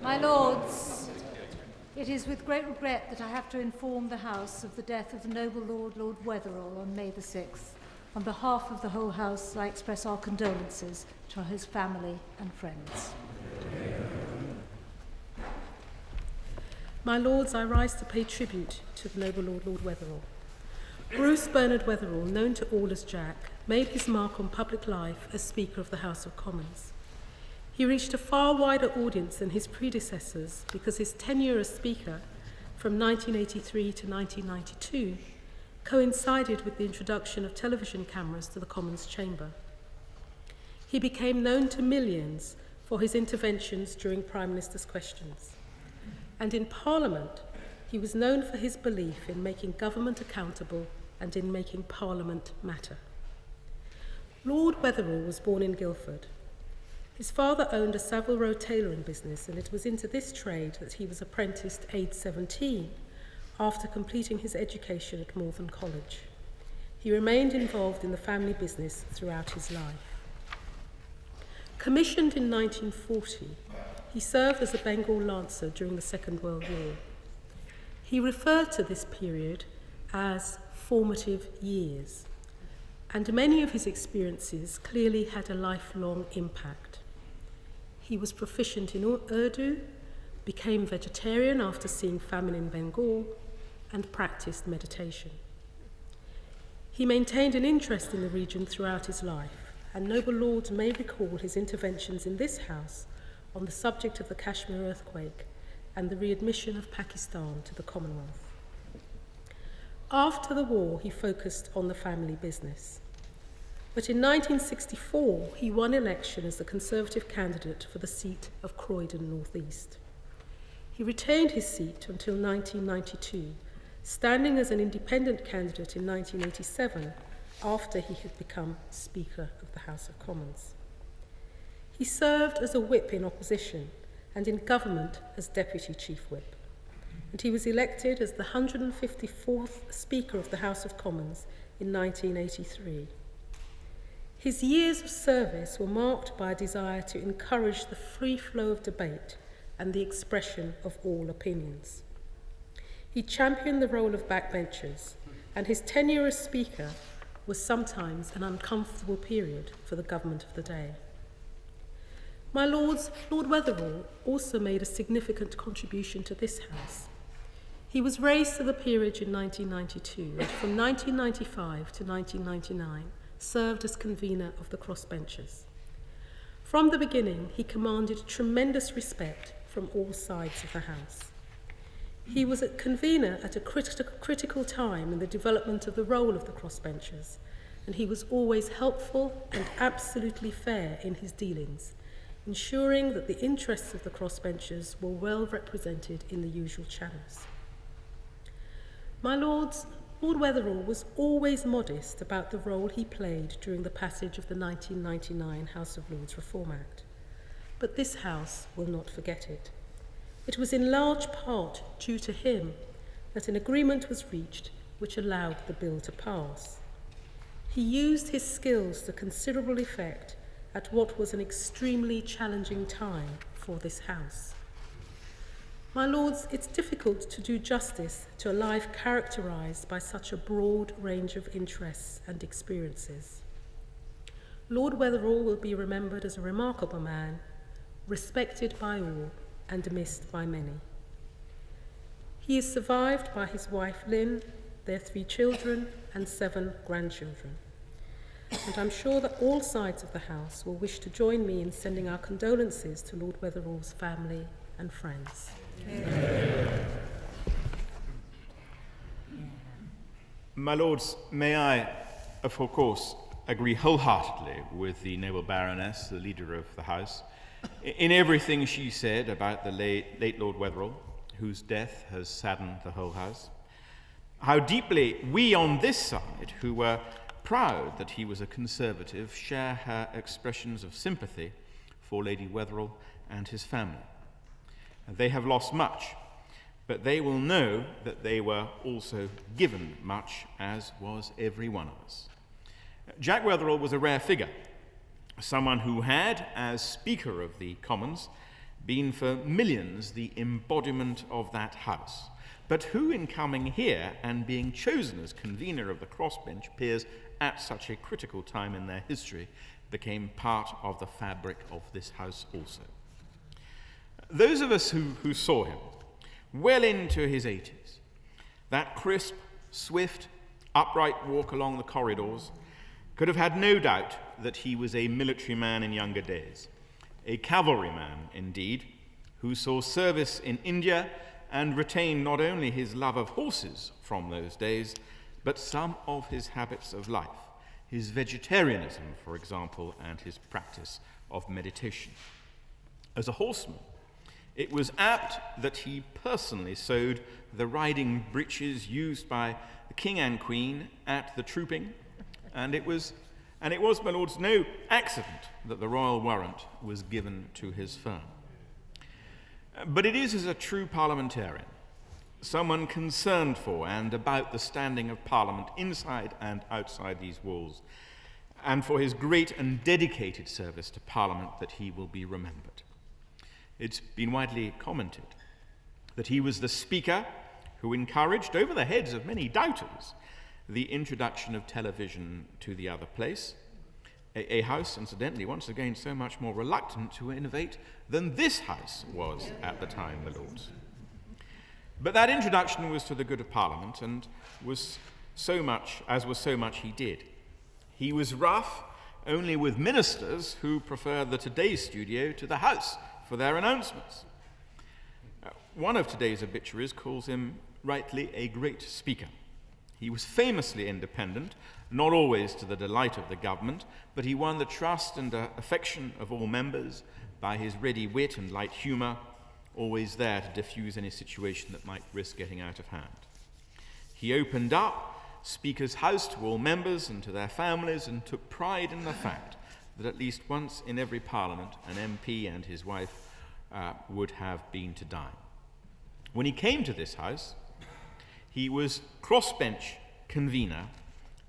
My Lords, it is with great regret that I have to inform the House of the death of the noble Lord Weatherill on May the 6th. On behalf of the whole House, I express our condolences to his family and friends. My Lords, I rise to pay tribute to the noble Lord Weatherill. Bruce Bernard Weatherill, known to all as Jack, made his mark on public life as Speaker of the House of Commons. He reached a far wider audience than his predecessors because his tenure as Speaker, from 1983 to 1992, coincided with the introduction of television cameras to the Commons chamber. He became known to millions for his interventions during Prime Minister's questions. And in Parliament, he was known for his belief in making government accountable and in making Parliament matter. Lord Weatherill was born in Guildford. His father owned a Savile Row tailoring business, and it was into this trade that he was apprenticed aged 17 after completing his education at Malvern College. He remained involved in the family business throughout his life. Commissioned in 1940, he served as a Bengal Lancer during the Second World War. He referred to this period as formative years, and many of his experiences clearly had a lifelong impact. He was proficient in Urdu, became vegetarian after seeing famine in Bengal, and practiced meditation. He maintained an interest in the region throughout his life, and noble lords may recall his interventions in this House on the subject of the Kashmir earthquake and the readmission of Pakistan to the Commonwealth. After the war, he focused on the family business. But in 1964, he won election as the Conservative candidate for the seat of Croydon North East. He retained his seat until 1992, standing as an independent candidate in 1987 after he had become Speaker of the House of Commons. He served as a whip in opposition and in government as Deputy Chief Whip. And he was elected as the 154th Speaker of the House of Commons in 1983. His years of service were marked by a desire to encourage the free flow of debate and the expression of all opinions. He championed the role of backbenchers, and his tenure as Speaker was sometimes an uncomfortable period for the government of the day. My Lords, Lord Weatherill also made a significant contribution to this House. He was raised to the peerage in 1992, and from 1995 to 1999, served as convener of the Crossbenchers. From the beginning, he commanded tremendous respect from all sides of the House. He was a convener at a critical time in the development of the role of the Crossbenchers, and he was always helpful and absolutely fair in his dealings, ensuring that the interests of the Crossbenchers were well represented in the usual channels. My Lords, Lord Weatherill was always modest about the role he played during the passage of the 1999 House of Lords Reform Act. But this House will not forget it. It was in large part due to him that an agreement was reached which allowed the bill to pass. He used his skills to considerable effect at what was an extremely challenging time for this House. My Lords, it's difficult to do justice to a life characterised by such a broad range of interests and experiences. Lord Weatherill will be remembered as a remarkable man, respected by all and missed by many. He is survived by his wife Lynn, their 3 children and 7 grandchildren. And I'm sure that all sides of the House will wish to join me in sending our condolences to Lord Weatherill's family and friends. My Lords, may I, of course, agree wholeheartedly with the noble Baroness, the leader of the House, in everything she said about the late Lord Weatherill, whose death has saddened the whole House. How deeply we on this side, who were proud that he was a Conservative, share her expressions of sympathy for Lady Weatherill and his family. They have lost much, but they will know that they were also given much, as was every one of us. Jack Weatherill was a rare figure, someone who had, as Speaker of the Commons, been for millions the embodiment of that house, but who in coming here and being chosen as convener of the Crossbench peers at such a critical time in their history became part of the fabric of this house also. Those of us who saw him well into his 80s, that crisp, swift, upright walk along the corridors, could have had no doubt that he was a military man in younger days, a cavalryman indeed, who saw service in India and retained not only his love of horses from those days, but some of his habits of life, his vegetarianism, for example, and his practice of meditation. As a horseman, it was apt that he personally sewed the riding breeches used by the King and Queen at the trooping, and it was, my lords, no accident that the royal warrant was given to his firm. But it is as a true parliamentarian, someone concerned for and about the standing of Parliament inside and outside these walls, and for his great and dedicated service to Parliament, that he will be remembered. It's been widely commented that he was the speaker who encouraged, over the heads of many doubters, the introduction of television to the other place, a house, incidentally, once again, so much more reluctant to innovate than this house was at the time, my lords. But that introduction was to the good of Parliament, and was so much he did. He was rough only with ministers who preferred the Today studio to the House for their announcements. One of today's obituaries calls him rightly a great speaker. He was famously independent, not always to the delight of the government, but he won the trust and affection of all members by his ready wit and light humour, always there to diffuse any situation that might risk getting out of hand. He opened up Speaker's House to all members and to their families, and took pride in the fact that at least once in every Parliament an MP and his wife would have been to dine. When he came to this House, he was Crossbench convener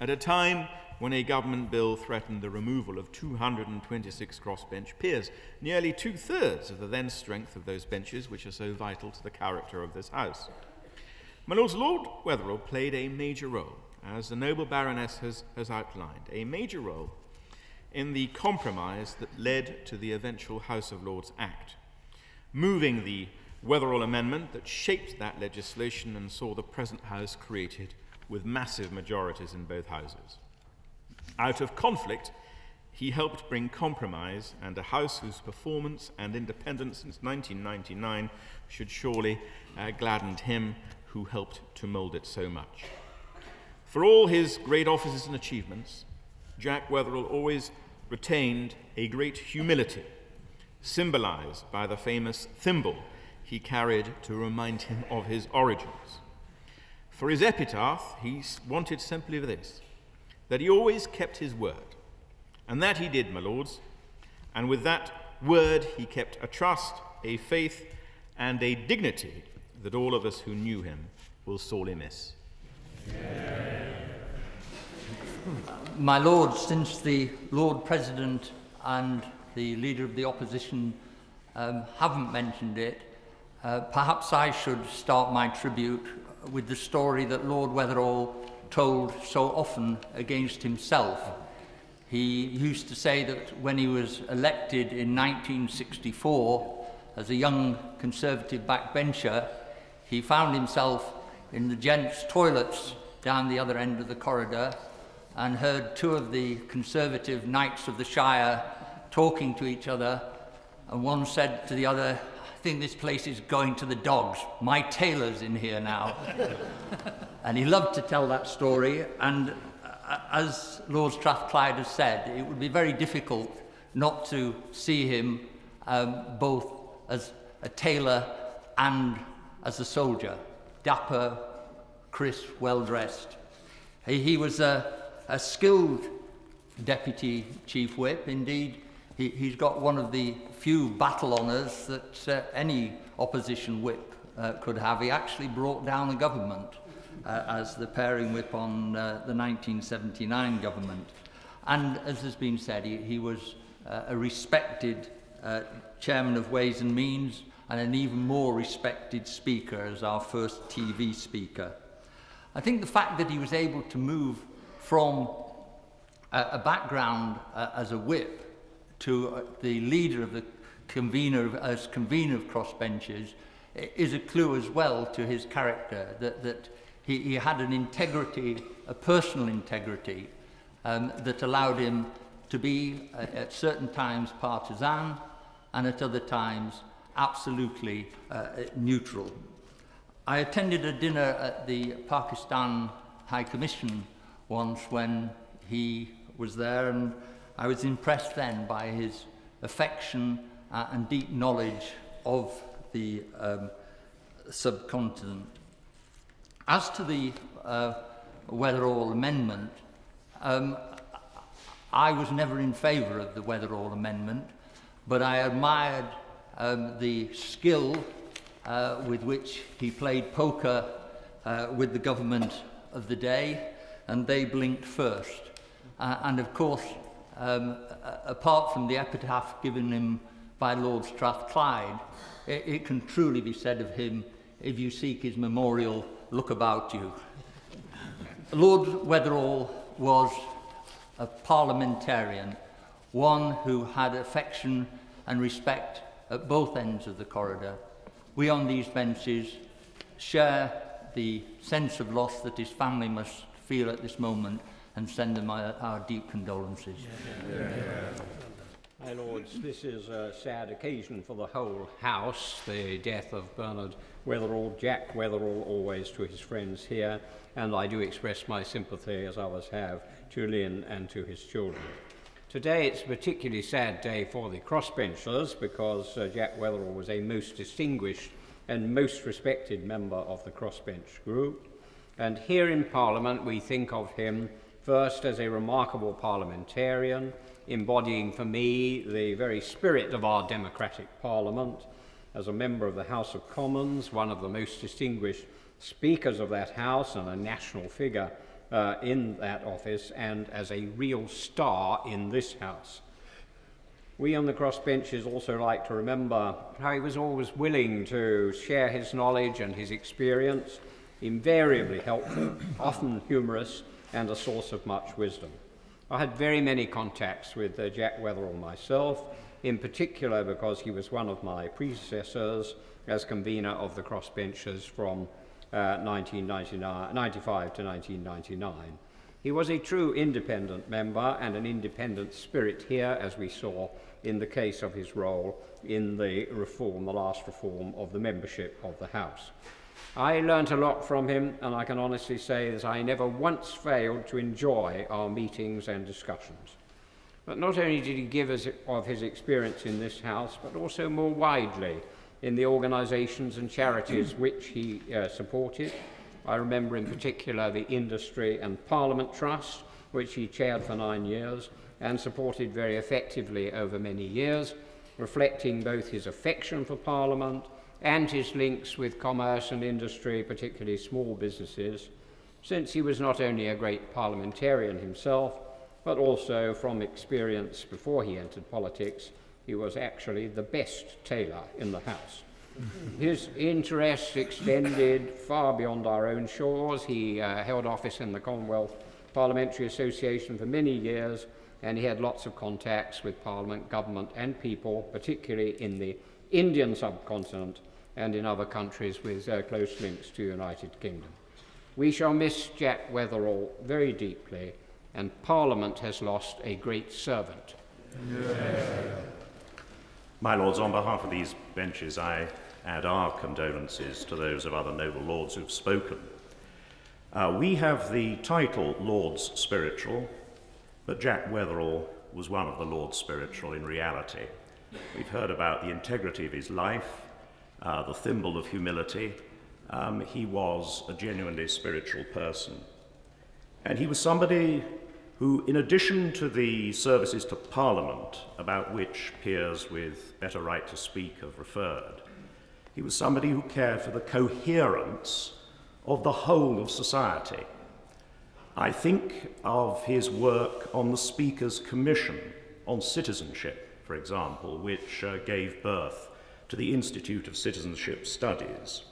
at a time when a government bill threatened the removal of 226 crossbench peers, nearly 2/3 of the then strength of those benches which are so vital to the character of this House. My lords, Lord Weatherill played a major role, as the noble Baroness has outlined, a major role in the compromise that led to the eventual House of Lords Act, moving the Weatherill Amendment that shaped that legislation and saw the present House created with massive majorities in both houses. Out of conflict, he helped bring compromise, and a House whose performance and independence since 1999 should surely gladden him who helped to mould it so much. For all his great offices and achievements, Jack Weatherill always retained a great humility, symbolized by the famous thimble he carried to remind him of his origins. For his epitaph, he wanted simply this, that he always kept his word. And that he did, my lords. And with that word he kept a trust, a faith, and a dignity that all of us who knew him will sorely miss. My lords, since the Lord President and the Leader of the Opposition haven't mentioned it, perhaps I should start my tribute with the story that Lord Weatherill told so often against himself. He used to say that when he was elected in 1964 as a young Conservative backbencher, he found himself in the gents' toilets down the other end of the corridor and heard two of the Conservative knights of the Shire talking to each other, and one said to the other, "I think this place is going to the dogs. My tailor's in here now." And he loved to tell that story, and as Lord Strathclyde has said, it would be very difficult not to see him both as a tailor and as a soldier, dapper, crisp, well-dressed. He was a skilled deputy chief whip. Indeed, he's got one of the few battle honours that any opposition whip could have. He actually brought down a government as the pairing whip on the 1979 government. And as has been said, he was a respected Chairman of Ways and Means, and an even more respected speaker as our first TV speaker. I think the fact that he was able to move from a background as a whip to the leader of the convenor of Crossbenchers is a clue as well to his character, that he had an integrity, a personal integrity, that allowed him to be at certain times partisan and at other times absolutely neutral. I attended a dinner at the Pakistan High Commission once when he was there, and I was impressed then by his affection and deep knowledge of the subcontinent. As to the Weatherill Amendment, I was never in favour of the Weatherill Amendment, but I admired the skill with which he played poker with the government of the day, and they blinked first. And of course, apart from the epitaph given him by Lord Strathclyde, it can truly be said of him, if you seek his memorial, look about you. Lord Weatherill was a parliamentarian, one who had affection and respect at both ends of the corridor. We on these benches share the sense of loss that his family must feel at this moment and send them our deep condolences. My lords, this is a sad occasion for the whole house, the death of Bernard Weatherill, Jack Weatherill, always to his friends here, and I do express my sympathy, as others have, to Lynn and to his children. Today it's a particularly sad day for the Crossbenchers because Jack Weatherill was a most distinguished and most respected member of the Crossbench group, and here in Parliament we think of him first as a remarkable parliamentarian, embodying for me the very spirit of our democratic Parliament, as a member of the House of Commons, one of the most distinguished speakers of that House and a national figure in that office, and as a real star in this House. We on the Crossbenches also like to remember how he was always willing to share his knowledge and his experience, invariably helpful, often humorous, and a source of much wisdom. I had very many contacts with Jack Weatherill myself, in particular because he was one of my predecessors as convener of the Crossbenchers from 1995 to 1999. He was a true independent member and an independent spirit here, as we saw in the case of his role in the last reform of the membership of the House. I learnt a lot from him, and I can honestly say that I never once failed to enjoy our meetings and discussions. But not only did he give us of his experience in this House, but also more widely in the organisations and charities which he supported. I remember in particular the Industry and Parliament Trust, which he chaired for 9 years and supported very effectively over many years, reflecting both his affection for Parliament and his links with commerce and industry, particularly small businesses, since he was not only a great parliamentarian himself, but also from experience before he entered politics, he was actually the best tailor in the House. His interests extended far beyond our own shores. He held office in the Commonwealth Parliamentary Association for many years, and he had lots of contacts with Parliament, government and people, particularly in the Indian subcontinent and in other countries with close links to the United Kingdom. We shall miss Jack Weatherill very deeply, and Parliament has lost a great servant. My lords, on behalf of these benches, I add our condolences to those of other noble lords who've spoken. We have the title Lords Spiritual, but Jack Weatherill was one of the Lords Spiritual in reality. We've heard about the integrity of his life, the thimble of humility. He was a genuinely spiritual person. And he was somebody who, in addition to the services to Parliament, about which peers with better right to speak have referred, he was somebody who cared for the coherence of the whole of society. I think of his work on the Speaker's Commission on Citizenship, for example, which gave birth to the Institute of Citizenship Studies.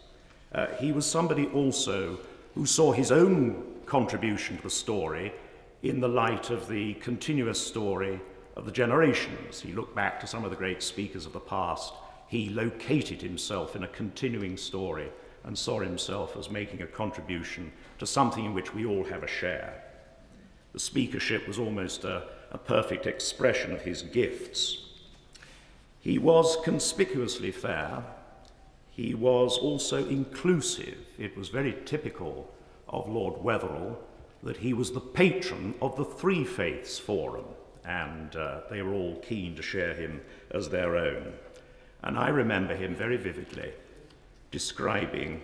He was somebody also who saw his own contribution to the story in the light of the continuous story of the generations. He looked back to some of the great speakers of the past. He located himself in a continuing story and saw himself as making a contribution to something in which we all have a share. The speakership was almost a perfect expression of his gifts. He was conspicuously fair. He was also inclusive. It was very typical of Lord Weatherill that he was the patron of the Three Faiths Forum, and they were all keen to share him as their own. And I remember him very vividly describing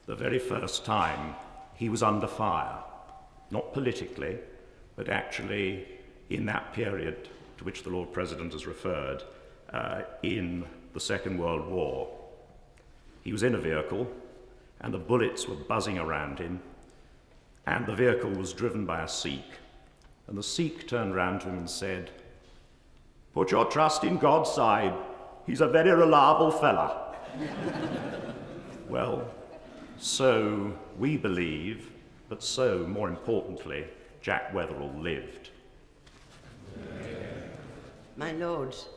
the very first time he was under fire, not politically, but actually in that period to which the Lord President has referred, in the Second World War. He was in a vehicle, and the bullets were buzzing around him, and the vehicle was driven by a Sikh. And the Sikh turned round to him and said, "Put your trust in God, Sahib. He's a very reliable fella." Well, so we believe, but so, more importantly, Jack Weatherill lived. My lords,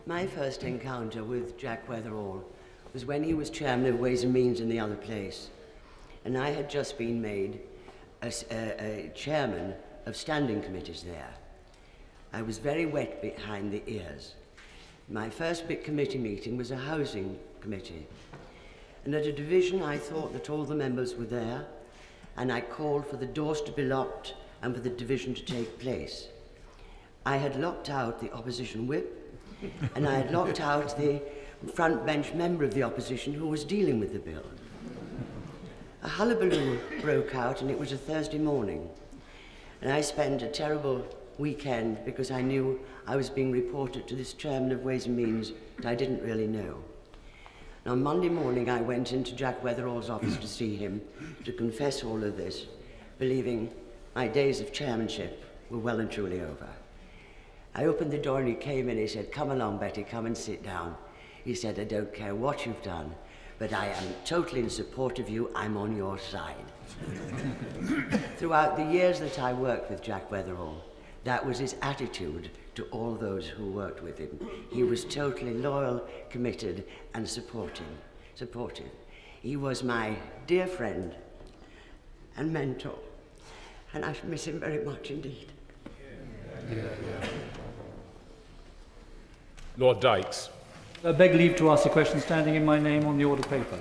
my first encounter with Jack Weatherill was when he was chairman of Ways and Means in the other place, and I had just been made a chairman of standing committees there. I was very wet behind the ears. My first big committee meeting was a housing committee, and at a division I thought that all the members were there, and I called for the doors to be locked and for the division to take place. I had locked out the opposition whip, and I had locked out the front bench member of the opposition who was dealing with the bill. A hullabaloo broke out, and it was a Thursday morning, and I spent a terrible weekend because I knew I was being reported to this chairman of Ways and Means that I didn't really know. And on Monday morning I went into Jack Weatherill's office to see him, to confess all of this, believing my days of chairmanship were well and truly over. I opened the door and he came in. He said, "Come along, Betty, come and sit down." He said, "I don't care what you've done, but I am totally in support of you. I'm on your side." Throughout the years that I worked with Jack Weatherill, that was his attitude to all those who worked with him. He was totally loyal, committed, and supportive. He was my dear friend and mentor, and I miss him very much indeed. Lord Dykes. I beg leave to ask a question standing in my name on the order paper.